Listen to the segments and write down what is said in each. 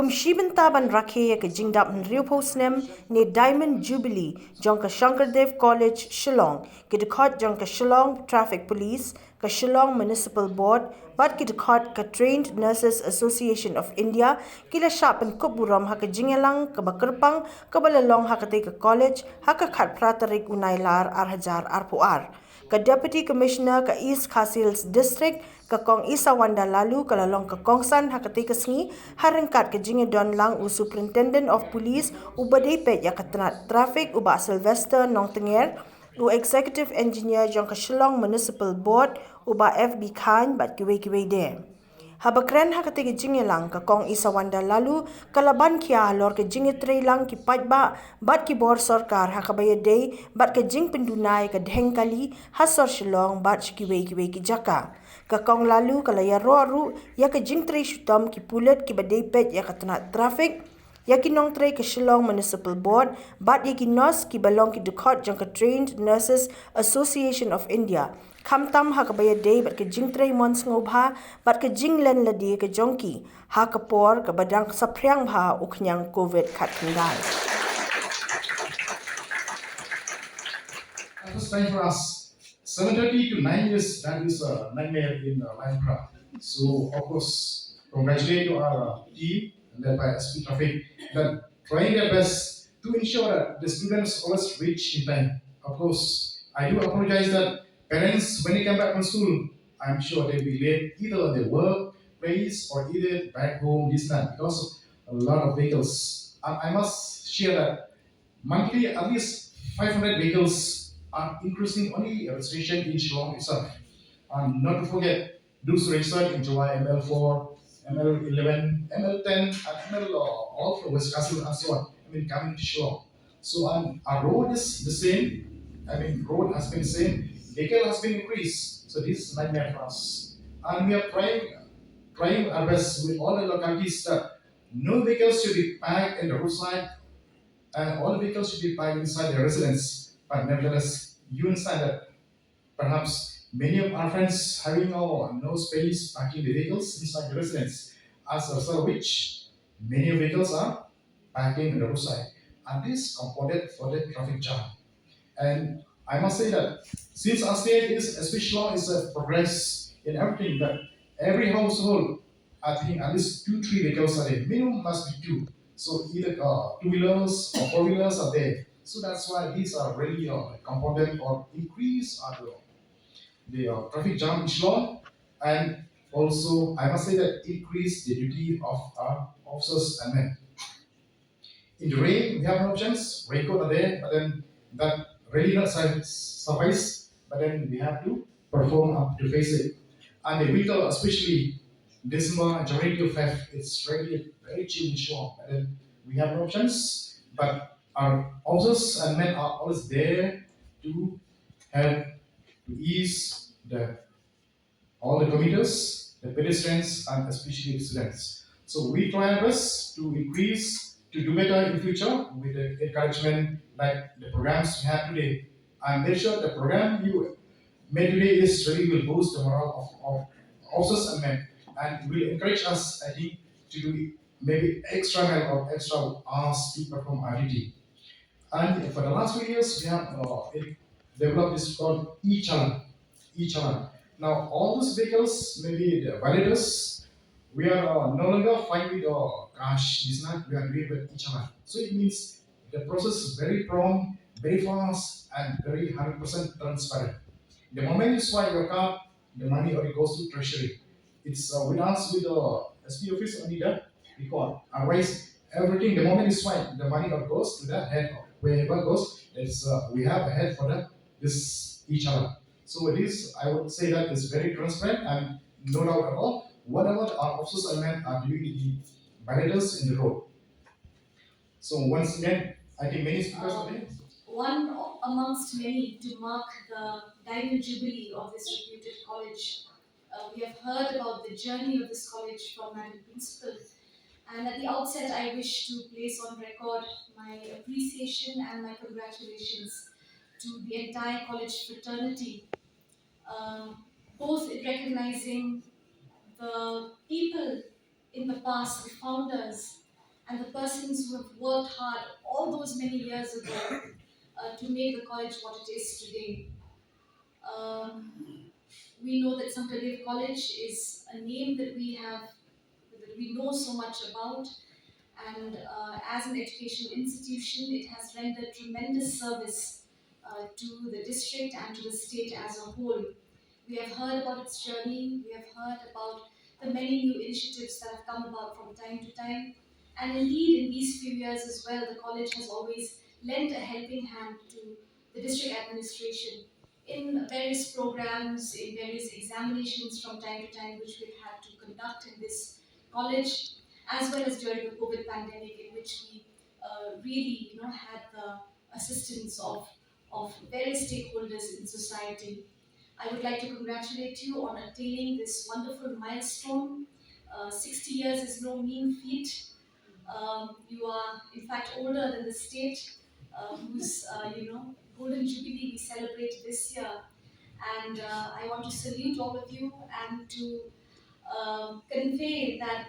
Kumshibentaban rakhe ke jingdap nriu posnem ne Diamond Jubilee jong ka Shankardev College Shillong ke dekhot jong ka Shillong Traffic Police ka Shillong Municipal Board bat ke dekhot ka Trained Nurses Association of India kila shapen kuburam ha ke jingelang ka bakerpang ka balalong ha ke ka college ha ka khat pratarik unailar arhajar arpuar ka Deputy Commissioner ka East Khasils District ka Kong Isawanda lalu ka lalong ka Kongsan hakati ka sngi harengkat ka jinge don lang u Superintendent of Police u badepet ya katanat traffic u ba Sylvester Nong Tenger u Executive Engineer jong ka Shillong Municipal Board u ba FB Khan bat kiwe de. Habakren hakati ke jinge lang ka Kong Isawanda lalu kalaban kia lor ke jinge trei lang ki pajba bat ki bor sarkar hakabaya day bat ke jing pendunai ke dhengkali hasor Shillong bat kiwe ki jaka ka Kong lalu kalaya ro ya ke jing trei shutam ki pulet ki badai pet ya katana traffic ya ki nong trei ke Shillong Municipal Board bat ya ki nos ki balong ki dukot jang ka Trained Nurses Association of India Kamtam ha ka baya day bat ke jing trei mons ngobha bat ke jing len ladi ke jongki ha ka por ka badang sapriang bha uknyang COVID khat khingai. That was time for us. 7:30 to 9 years, that is a nightmare in Minecraft. So, of course, congratulate to our team led by SP Traffic that trying their best to ensure that the students always reach in time. Of course, I do apologize that parents, when they come back from school, I'm sure they'll be late either on their work place or either back home this night because of a lot of vehicles. I must share that monthly at least 500 vehicles are increasing only registration in Shillong itself. And not to forget, those registered in July ML4, ML11, ML10, and ML all from West Castle and so on. Coming to Shillong. So our road is the same. Road has been the same. Vehicle has been increased. So this is a nightmare for us. And we are trying our best with all the localities that no vehicles should be parked in the roadside and all vehicles should be parked inside the residence. But nevertheless, you understand that perhaps many of our friends having no space parking the vehicles inside the residence, as a result of which many vehicles are parking on the roadside. And this compounded for the traffic jam. And I must say that since our state is, especially law is a progress in everything, that every household, I think at least 2, 3 vehicles are there. Minimum must be 2. So either 2 wheelers or 4 wheelers are there. So that's why these are really compounded or increase the traffic jam is law. And also, I must say that increase the duty of our officers and men. In the rain, we have no options. Raincoat are there, but then that really not suffice. But then we have to perform up to face it. And the winter, especially December, January of Feb, it's really very chill and short. But then we have no options. But our officers and men are always there to help to ease all the commuters, the pedestrians, and especially the students. So we try our best to increase, to do better in future with the encouragement like the programs we have today. I'm very sure the program you made today is really will boost the morale of officers and men and will encourage us, I think, to do maybe extra help or extra hours to perform our duty. And for the last few years, we have developed this called e-challan. E-challan. Now, all those vehicles, maybe the validators, we are no longer fine with cash. This not we are doing with e-challan. So it means the process is very prompt, very fast, and very 100% transparent. The moment you swipe your card, the money already goes to treasury. It's with us with the SP office only the record. Otherwise, everything the moment you swipe, the money already goes to the head. Wherever goes, it's we have a head for this each other. So this I would say that is very transparent and no doubt at all. Whatever our officers and men are doing the validators in the road. So once again, I think many speakers are there. One amongst many to mark the Diamond Jubilee of this reputed college. We have heard about the journey of this college from Madam Principal, and at the outset, I wish to place on record my appreciation and my congratulations to the entire college fraternity, both in recognizing the people in the past, the founders, and the persons who have worked hard all those many years ago to make the college what it is today. Um, we know that Sankadev College is a name that we know so much about, and as an educational institution, it has rendered tremendous service to the district and to the state as a whole. We have heard about its journey, we have heard about the many new initiatives that have come about from time to time. And indeed, in these few years as well, the college has always lent a helping hand to the district administration in various programs, in various examinations from time to time, which we've had to conduct in this college, as well as during the COVID pandemic, in which we really, had the assistance of various stakeholders in society. I would like to congratulate you on attaining this wonderful milestone. 60 years is no mean feat. You are, in fact, older than the state, whose, golden jubilee we celebrate this year. And I want to salute all of you and to convey that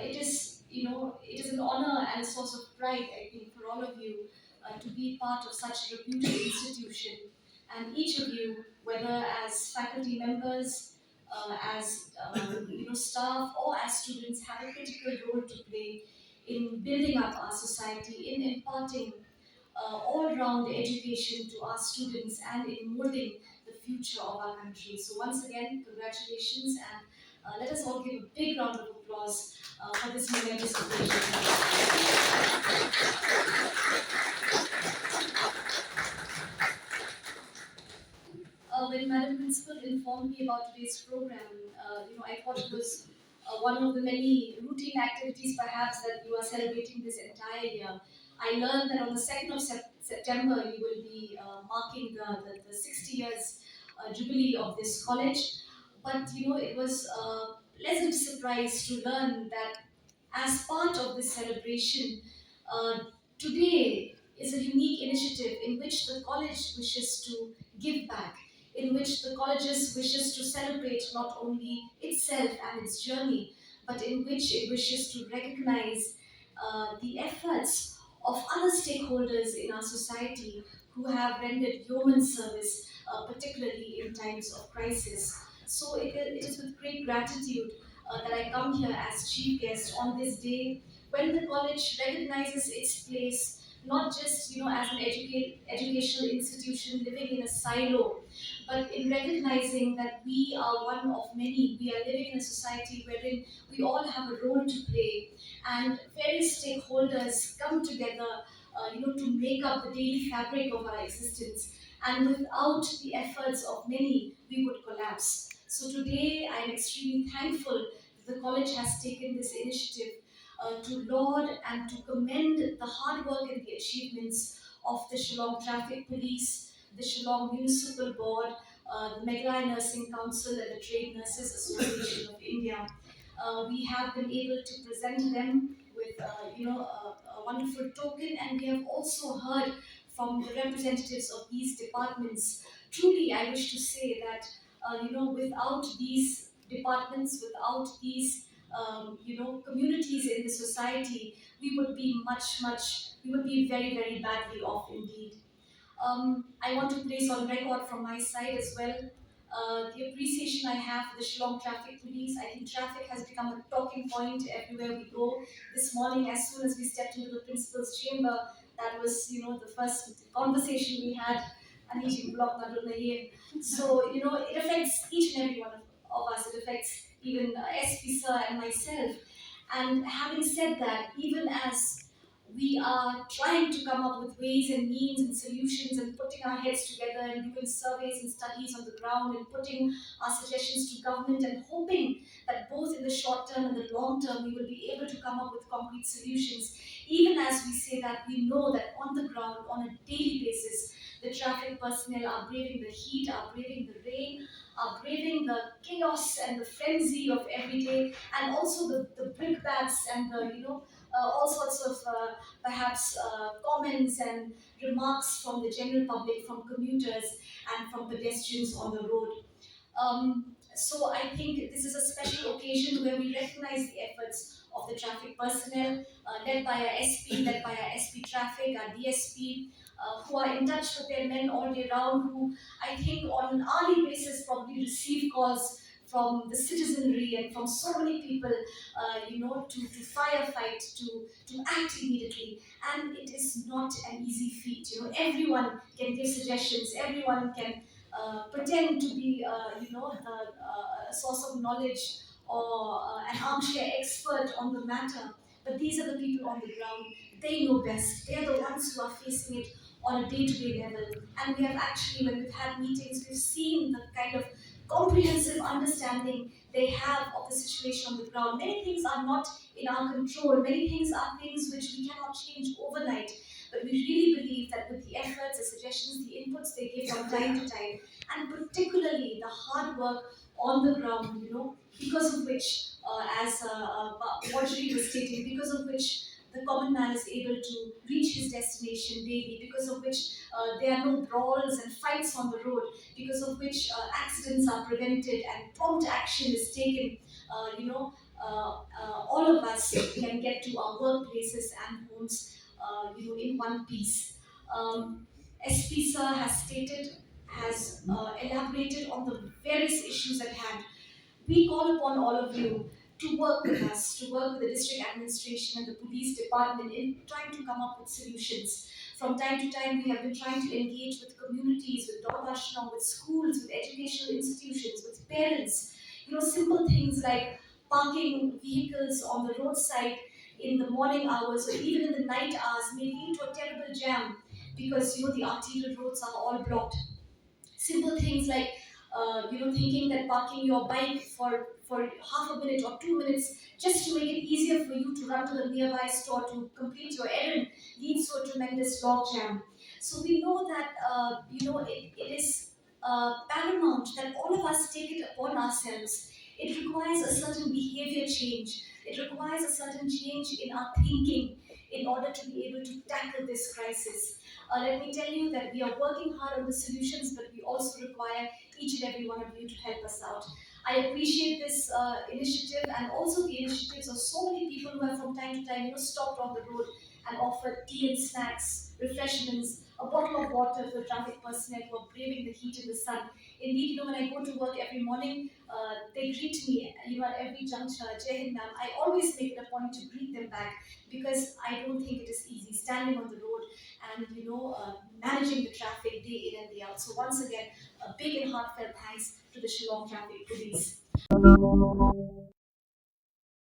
it is an honor and a source of pride, I think, for all of you to be part of such a reputed institution. And each of you, whether as faculty members, as staff, or as students, have a critical role to play in building up our society, in imparting all-round education to our students, and in molding the future of our country. So once again, congratulations, and let us all give a big round of applause for this momentous occasion. When Madam Principal informed me about today's program, I thought it was one of the many routine activities perhaps that you are celebrating this entire year. I learned that on the 2nd of September you will be marking the 60 years jubilee of this college. But it was a pleasant surprise to learn that as part of this celebration, today is a unique initiative in which the college wishes to give back, in which the colleges wishes to celebrate not only itself and its journey, but in which it wishes to recognize the efforts of other stakeholders in our society who have rendered yeoman service, particularly in times of crisis. So it is with great gratitude that I come here as chief guest on this day when the college recognizes its place not just as an educational institution living in a silo, but in recognizing that we are one of many. We are living in a society wherein we all have a role to play, and various stakeholders come together, to make up the daily fabric of our existence. And without the efforts of many, we would collapse. So today, I am extremely thankful that the college has taken this initiative to laud and to commend the hard work and the achievements of the Shillong Traffic Police, the Shillong Municipal Board, the Meghalaya Nursing Council, and the Trade Nurses Association of India. We have been able to present them with a wonderful token, and we have also heard from the representatives of these departments. Truly, I wish to say that without these departments, without these communities in the society, we would be we would be very, very badly off indeed. I want to place on record from my side as well the appreciation I have for the Shillong Traffic Police. I think traffic has become a talking point everywhere we go. This morning, as soon as we stepped into the principal's chamber, that was, the first conversation we had. Anijing block na dun na yin. So, it affects each and every one of us. It affects even SP sir and myself. And having said that, even as we are trying to come up with ways and means and solutions and putting our heads together and doing surveys and studies on the ground and putting our suggestions to government and hoping that both in the short term and the long term we will be able to come up with concrete solutions. Even as we say that, we know that on the ground, on a daily basis, the traffic personnel are braving the heat, are braving the rain, are braving the chaos and the frenzy of every day, and also the brickbats and the all sorts of perhaps comments and remarks from the general public, from commuters and from pedestrians on the road. So I think this is a special occasion where we recognize the efforts of the traffic personnel, led by our SP, led by our SP Traffic, our DSP, who are in touch with their men all day round, who I think on an hourly basis probably receive calls from the citizenry and from so many people, to firefight, to act immediately. And it is not an easy feat. Everyone can give suggestions, everyone can pretend to be, a source of knowledge or an armchair expert on the matter. But these are the people on the ground. They know best. They are the ones who are facing it on a day-to-day level. And we have actually, when we've had meetings, we've seen the kind of comprehensive understanding they have of the situation on the ground. Many things are not in our control. Many things are things which we cannot change overnight. But we really believe that with the efforts, the suggestions, the inputs they give from time to time, and particularly the hard work on the ground, because of which, as Audrey was stating, because of which the common man is able to reach his destination daily, because of which there are no brawls and fights on the road, because of which accidents are prevented and prompt action is taken. All of us can get to our workplaces and homes, in one piece. SP Sir has stated, has elaborated on the various issues at hand. We call upon all of you to work with us, to work with the district administration and the police department in trying to come up with solutions. From time to time, we have been trying to engage with communities, with Dorpashnam, with schools, with educational institutions, with parents. Simple things like parking vehicles on the roadside in the morning hours or even in the night hours may lead to a terrible jam because the arterial roads are all blocked. Simple things like thinking that parking your bike for half a minute or 2 minutes just to make it easier for you to run to the nearby store to complete your errand leads to a tremendous log jam. So we know that it is paramount that all of us take it upon ourselves. It requires a certain behavior change. It requires a certain change in our thinking in order to be able to tackle this crisis. Let me tell you that we are working hard on the solutions, but we also require each and every one of you to help us out. I appreciate this initiative and also the initiatives of so many people who have from time to time, stopped on the road and offered tea and snacks, refreshments, a bottle of water to the traffic personnel who are braving the heat in the sun. Indeed, when I go to work every morning, they greet me, at every juncture, Jai Hind ma'am. I always make it a point to greet them back because I don't think it is easy standing on the road and managing the traffic day in and day out. So once again, a big and heartfelt thanks to the Shillong Traffic Police.